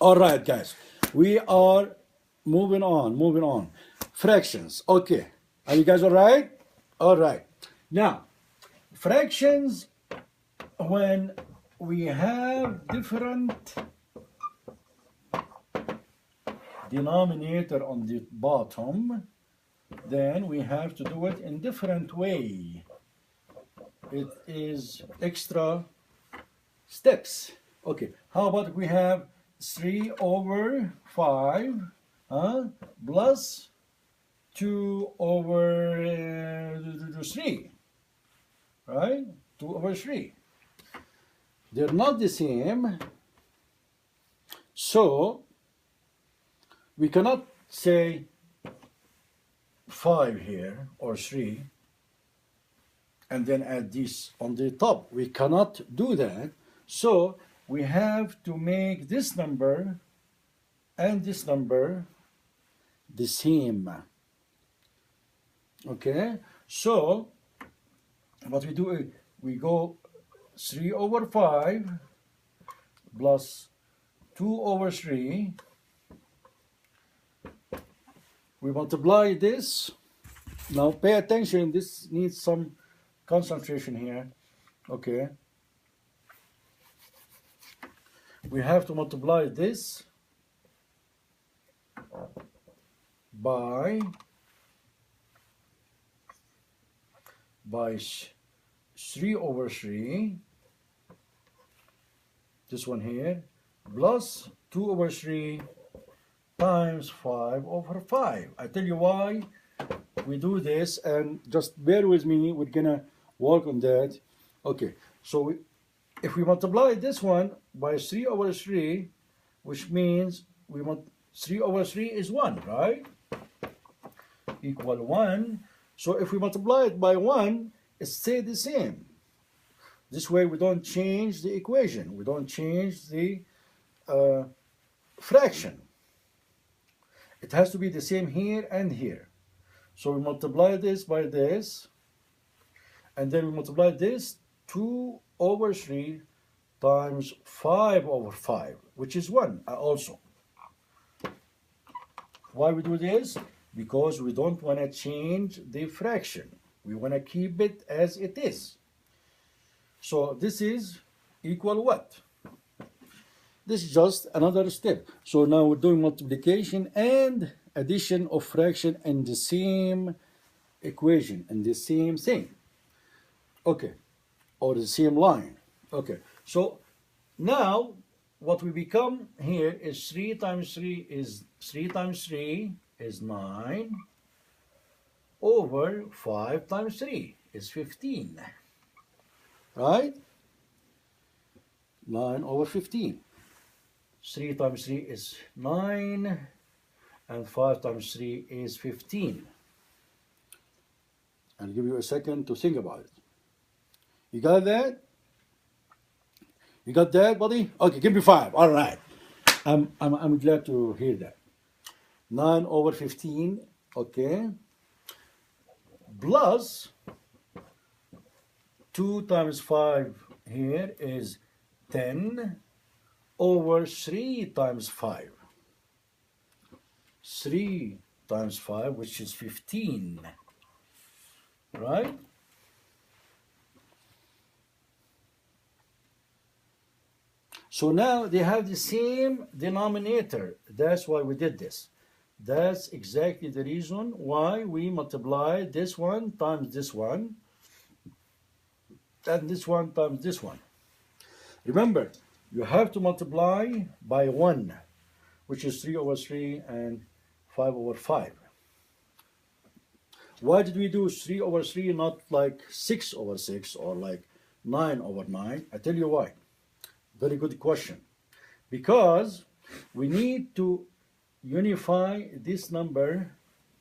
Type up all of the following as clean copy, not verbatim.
All right, guys, we are moving on. Fractions. Okay, are you guys all right? All right. Now, fractions, when we have different denominator on the bottom, then we have to do it in different way. It is extra steps. Okay, how about we have 3 over 5 plus 2 over 3, right? 2 over 3. They're not the same, so we cannot say 5 here or 3 and then add this on the top. We cannot do that. So we have to make this number and this number the same. Okay, so what we do is we go 3 over 5 plus 2 over 3. We multiply this. Now pay attention, this needs some concentration here. Okay, we have to multiply this by 3 over 3, this one here, plus 2 over 3 times 5 over 5. I tell you why we do this, and just bear with me, we're gonna work on that. Okay, so if we multiply this one by 3 over 3, which means 3 over 3 is 1, right? Equal 1. So if we multiply it by 1, it stays the same. This way we don't change the equation. We don't change the fraction. It has to be the same here and here. So we multiply this by this, and then we multiply this 2 over 3 times 5 over 5, which is 1 also. Why we do this? Because we don't want to change the fraction. We want to keep it as it is. So this is equal what? This is just another step. So now we're doing multiplication and addition of fraction in the same equation, and the same thing. Okay, or the same line. Okay, so now what we become here is 3 times 3 is 9 over 5 times 3 is 15, right? 9 over 15. 3 times 3 is 9, and 5 times 3 is 15. I'll give you a second to think about it. You got that? You got that, buddy? Okay, give me 5. All right. I'm glad to hear that. 9 over 15, okay, plus 2 times 5 here is 10 over 3 times 5. 3 times 5, which is 15, right? So now they have the same denominator. That's why we did this. That's exactly the reason why we multiply this one times this one, and this one times this one. Remember, you have to multiply by 1, which is 3 over 3 and 5 over 5. Why did we do 3 over 3, not like 6 over 6 or like 9 over 9? I tell you why. Very good question. Because we need to unify this number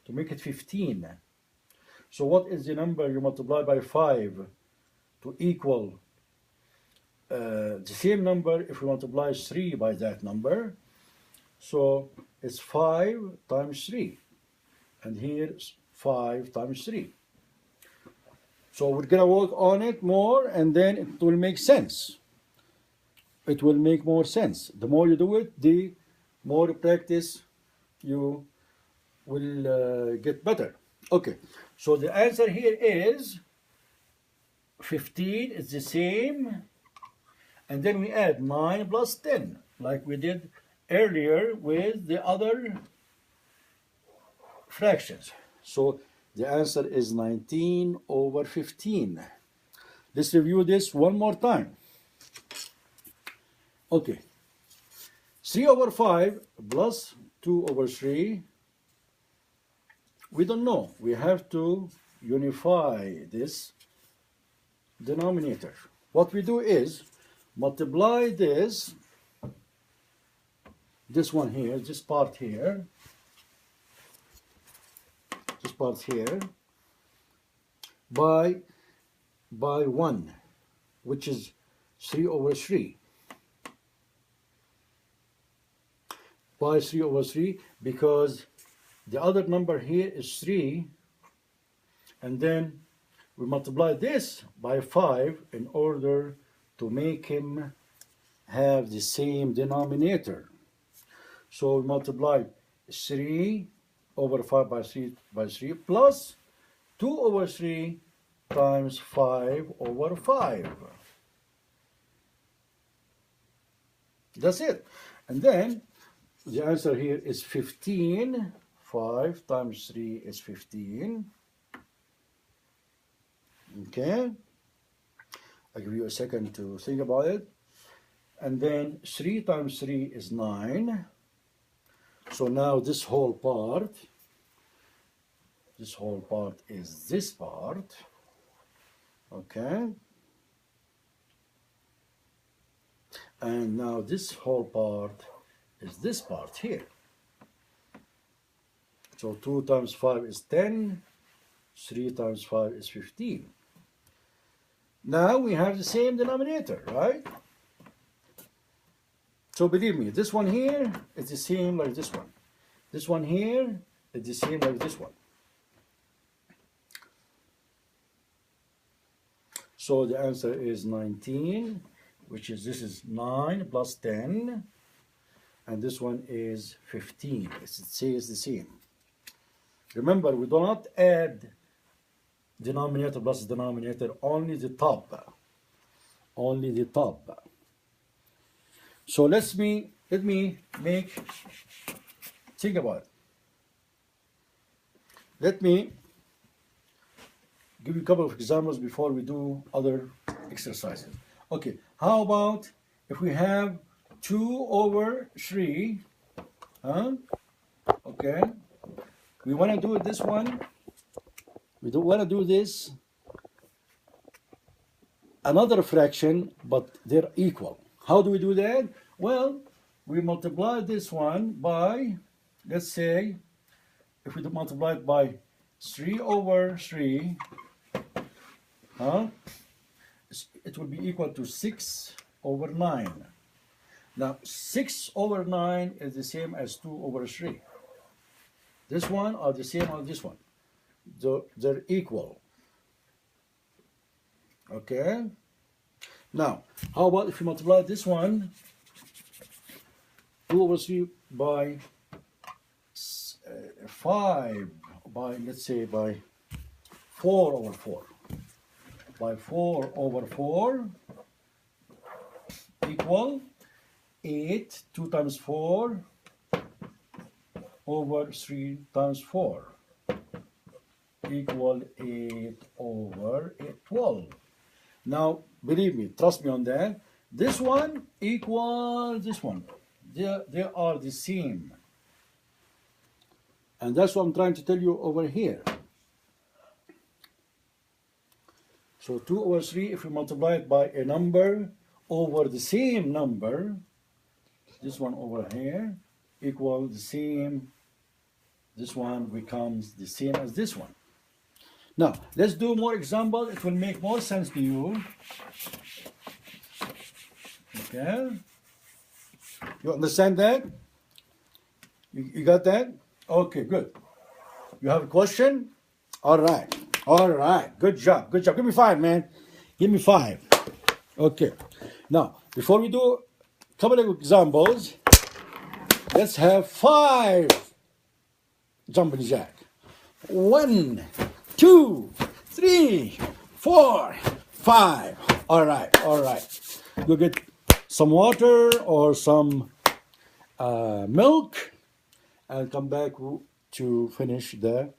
to make it 15. So what is the number you multiply by 5 to equal the same number if we multiply 3 by that number? So it's 5 times 3, and here's 5 times 3. So we're gonna work on it more, and then it will make sense. It will make more sense. The more you do it, the more practice, you will get better. Okay, so the answer here is 15 is the same, and then we add 9 plus 10, like we did earlier with the other fractions. So the answer is 19 over 15. Let's review this one more time. Okay, 3 over 5 plus 2 over 3. We don't know. We have to unify this denominator. What we do is multiply this one here, this part here, by 1, which is 3 over 3. By 3 over 3, because the other number here is 3, and then we multiply this by 5 in order to make him have the same denominator. So we multiply 3 over 5 by 3 plus 2 over 3 times 5 over 5. That's it. And then the answer here is 15. 5 times 3 is 15. Okay. I'll give you a second to think about it. And then 3 times 3 is 9. So now this whole part is this part. Okay. And now this whole part is this part here. So 2 times 5 is 10. 3 times 5 is 15. Now we have the same denominator, right? So believe me, this one here is the same like this one. This one here is the same like this one. So the answer is 19, which is, this is 9 plus 10, and this one is 15. It says the same. Remember, we do not add denominator plus denominator, only the top. Only the top. So let me think about it. Let me give you a couple of examples before we do other exercises. Okay, how about if we have 2 over 3, okay, we want to do this one, we don't want to do this, another fraction, but they're equal. How do we do that? Well, we multiply this one by, let's say, if we multiply it by 3 over 3, it will be equal to 6 over 9. Now, 6 over 9 is the same as 2 over 3. This one are the same as this one. They're equal. Okay? Now, how about if you multiply this one, 2 over 3 by 5, by, let's say, by 4 over 4. By 4 over 4 equal 8, 2 times 4 over 3 times 4 equal 8 over 12. Now, believe me, trust me on that. This one equals this one. They are the same. And that's what I'm trying to tell you over here. So 2 over 3, if we multiply it by a number over the same number, this one over here, equal the same, this one becomes the same as this one. Now, let's do more examples. It will make more sense to you. Okay? You understand that? You got that? Okay, good. You have a question? All right. All right. Good job. Good job. Give me 5, man. Give me 5. Okay. Now, before we do a couple of examples, Let's have 5 jumping jack. 1, 2, 3, 4, 5. All right, all right. Go get some water or some milk and come back to finish the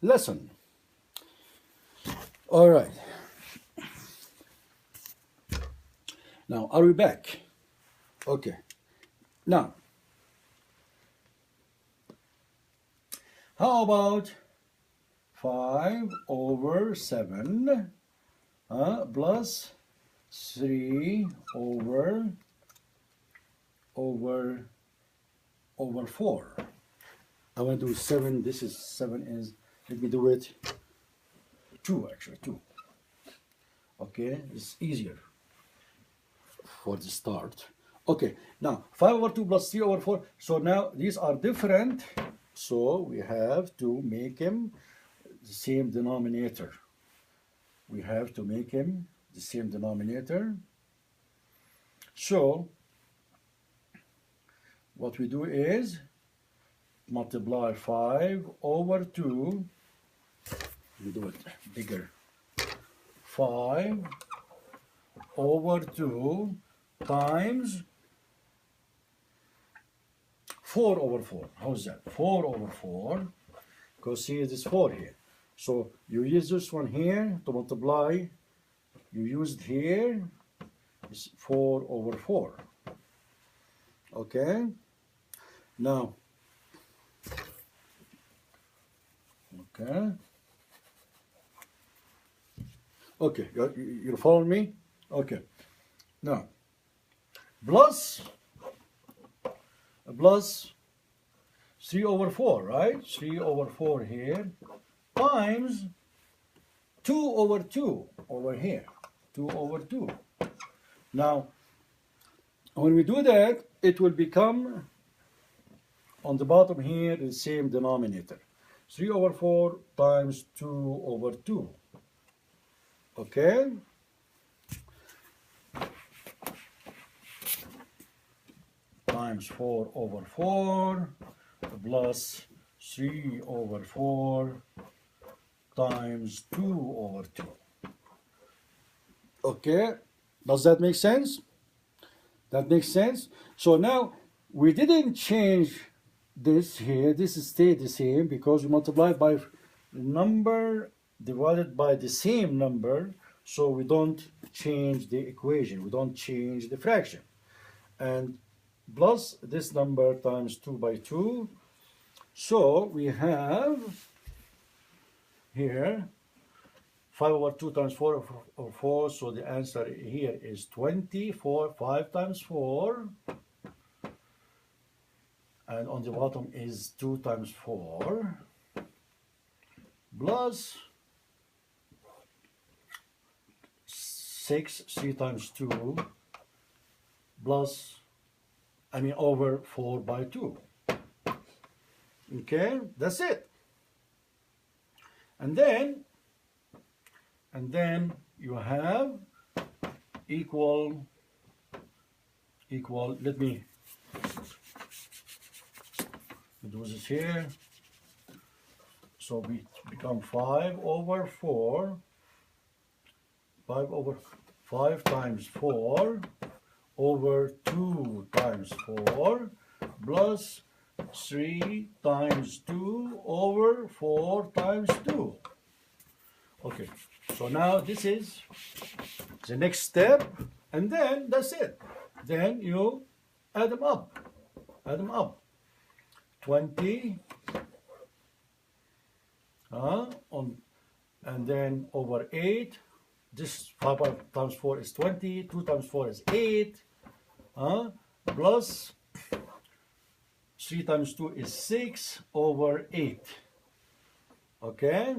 lesson. All right. Now, are we back? Okay. Now, how about 5 over 7 plus 3 over 4? I want to do 7. This is 7 is, let me do it 2 actually, 2. Okay, it's easier for the start. Okay, now 5 over 2 plus 3 over 4. So now these are different. So we have to make them the same denominator. We have to make them the same denominator. So what we do is multiply 5 over 2. We do it bigger. 5 over 2 times 4 over 4. How's that? 4 over 4. Because see, it is 4 here. So you use this one here to multiply. You use it here. It's 4 over 4. Okay? Now, okay. Okay, you're following me? Okay. Now, plus 3 over 4, right? 3 over 4 here times 2 over 2 over here. 2 over 2. Now, when we do that, it will become on the bottom here the same denominator. 3 over 4 times 2 over 2. Okay? Times 4 over 4 plus 3 over 4 times 2 over 2. Okay? Does that make sense? That makes sense? So now we didn't change this here. This stayed the same because we multiplied by number divided by the same number, so we don't change the equation, we don't change the fraction. And plus this number times 2 by 2. So we have here 5 over 2 times 4 over 4. So the answer here is 24. 5 times 4. And on the bottom is 2 times 4 plus 6, 3 times 2 plus, over 4 by 2. Okay, that's it. And then you have equal, let me do this here. So we become 5 over 4. 5 times 4 over 2 times 4 plus 3 times 2 over 4 times 2. Okay, so now this is the next step, and then that's it. Then you add them up. 20 and then over 8. This 5 times 4 is 20, 2 times 4 is 8, plus 3 times 2 is 6 over 8. Okay?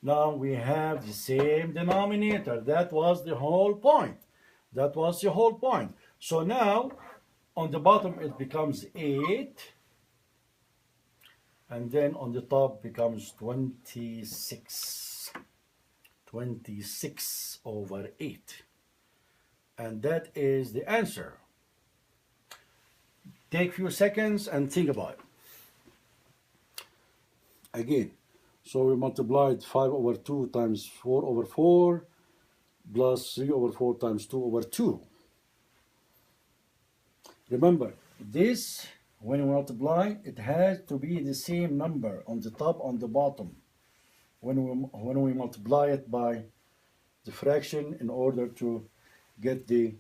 Now we have the same denominator. That was the whole point. So now, on the bottom it becomes 8, and then on the top becomes 26. 26 over 8. And that is the answer. Take few seconds and think about it. Again, so we multiplied 5 over 2 times 4 over 4 plus 3 over 4 times 2 over 2. Remember, this, when we multiply, it has to be the same number on the top, on the bottom. When we multiply it by the fraction in order to get the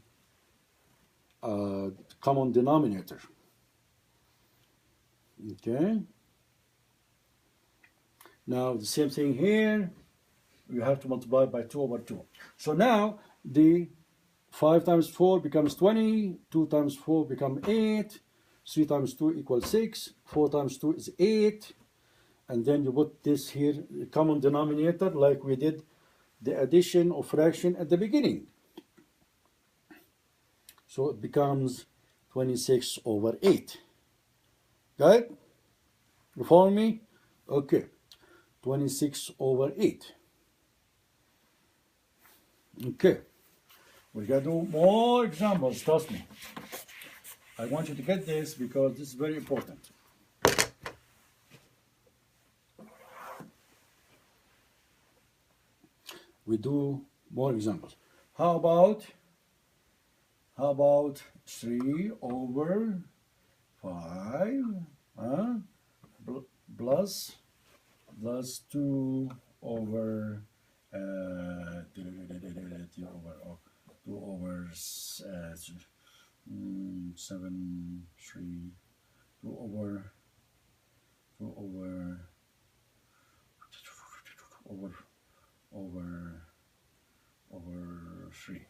common denominator. Okay. Now the same thing here. You have to multiply by 2 over 2. So now the 5 times 4 becomes 20, 2 times 4 becomes 8, 3 times 2 equals 6, 4 times 2 is 8, and then you put this here, the common denominator, like we did the addition of fraction at the beginning. So it becomes 26 over 8. Got it? You follow me? Okay. 26 over 8. Okay. We gotta do more examples, trust me. I want you to get this because this is very important. We do more examples. How about 3 over 5 plus 2 over 7, 3, 2 over 3.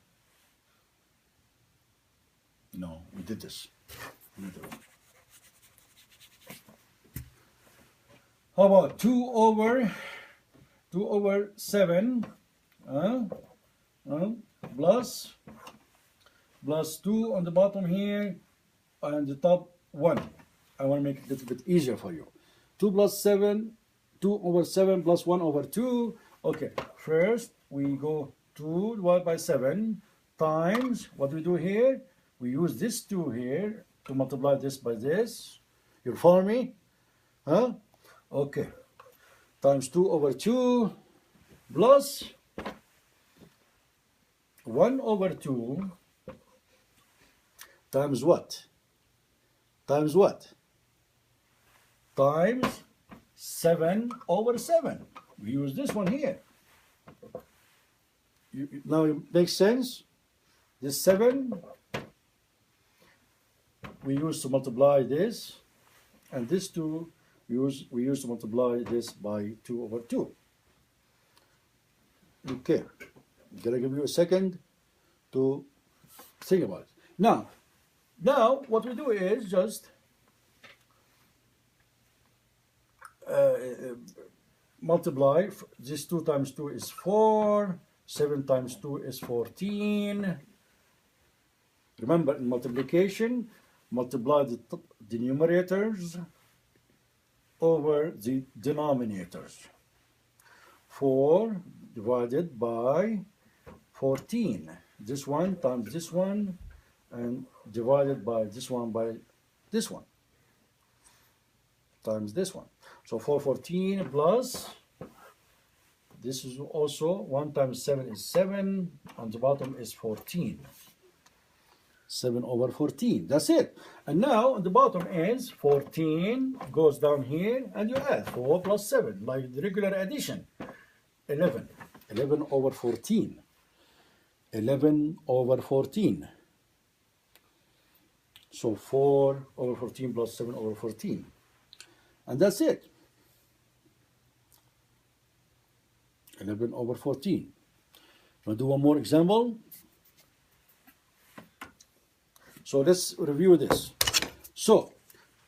No, we did this. How about 2 over 7 plus 2 on the bottom here and the top 1. I want to make it a little bit easier for you. 2 plus 7, 2 over 7 plus 1 over 2. Okay, first we go 2 divided by 7 times, what do we do here? We use this 2 here to multiply this by this. You follow me? Huh? Okay. Times 2 over 2 plus 1 over 2 times what? Times what? Times 7 over 7. We use this one here. Now it makes sense? This 7 we use to multiply this, and this 2 we use to multiply this by 2 over 2. Okay, I'm gonna give you a second to think about it. Now what we do is just multiply. This 2 times 2 is 4, 7 times 2 is 14. Remember, in multiplication, multiply the numerators over the denominators. 4 divided by 14. This one times this one, and divided by this one by this one times this one. So 414 plus, this is also 1 times 7 is 7, on the bottom is 14. 7 over 14, that's it. And now on the bottom is 14, goes down here, and you add 4 plus 7, like the regular addition. 11 over 14. 11 over 14. So 4 over 14 plus 7 over 14. And that's it. 11 over 14. Want to do one more example? So let's review this. So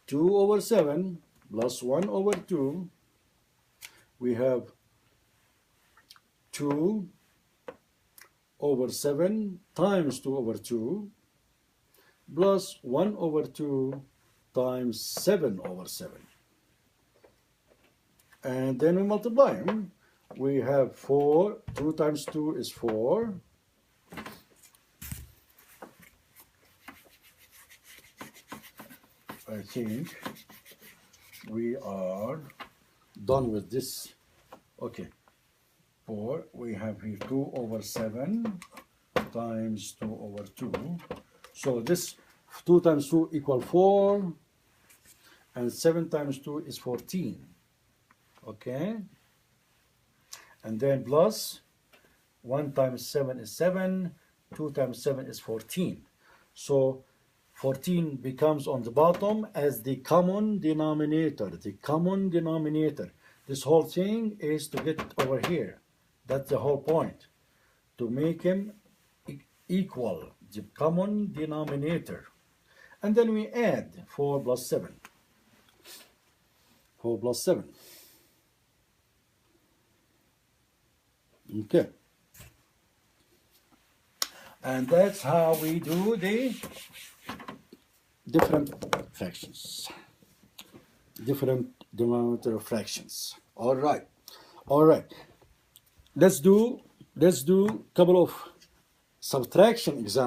2 over 7 plus 1 over 2, we have 2 over 7 times 2 over 2 plus 1 over 2 times 7 over 7. And then we multiply them. We have 4, 2 times 2 is 4. I think we are done with this. Okay, 4, we have here 2 over 7 times 2 over 2. So this 2 times 2 equal 4, and 7 times 2 is 14. Okay, and then plus 1 times 7 is 7, 2 times 7 is 14. So 14 becomes on the bottom as the common denominator. The common denominator. This whole thing is to get over here. That's the whole point. To make him equal, the common denominator. And then we add 4 plus 7. 4 plus 7. Okay. And that's how we do the different fractions. Different denominator fractions. All right. All right. Let's do couple of subtraction examples.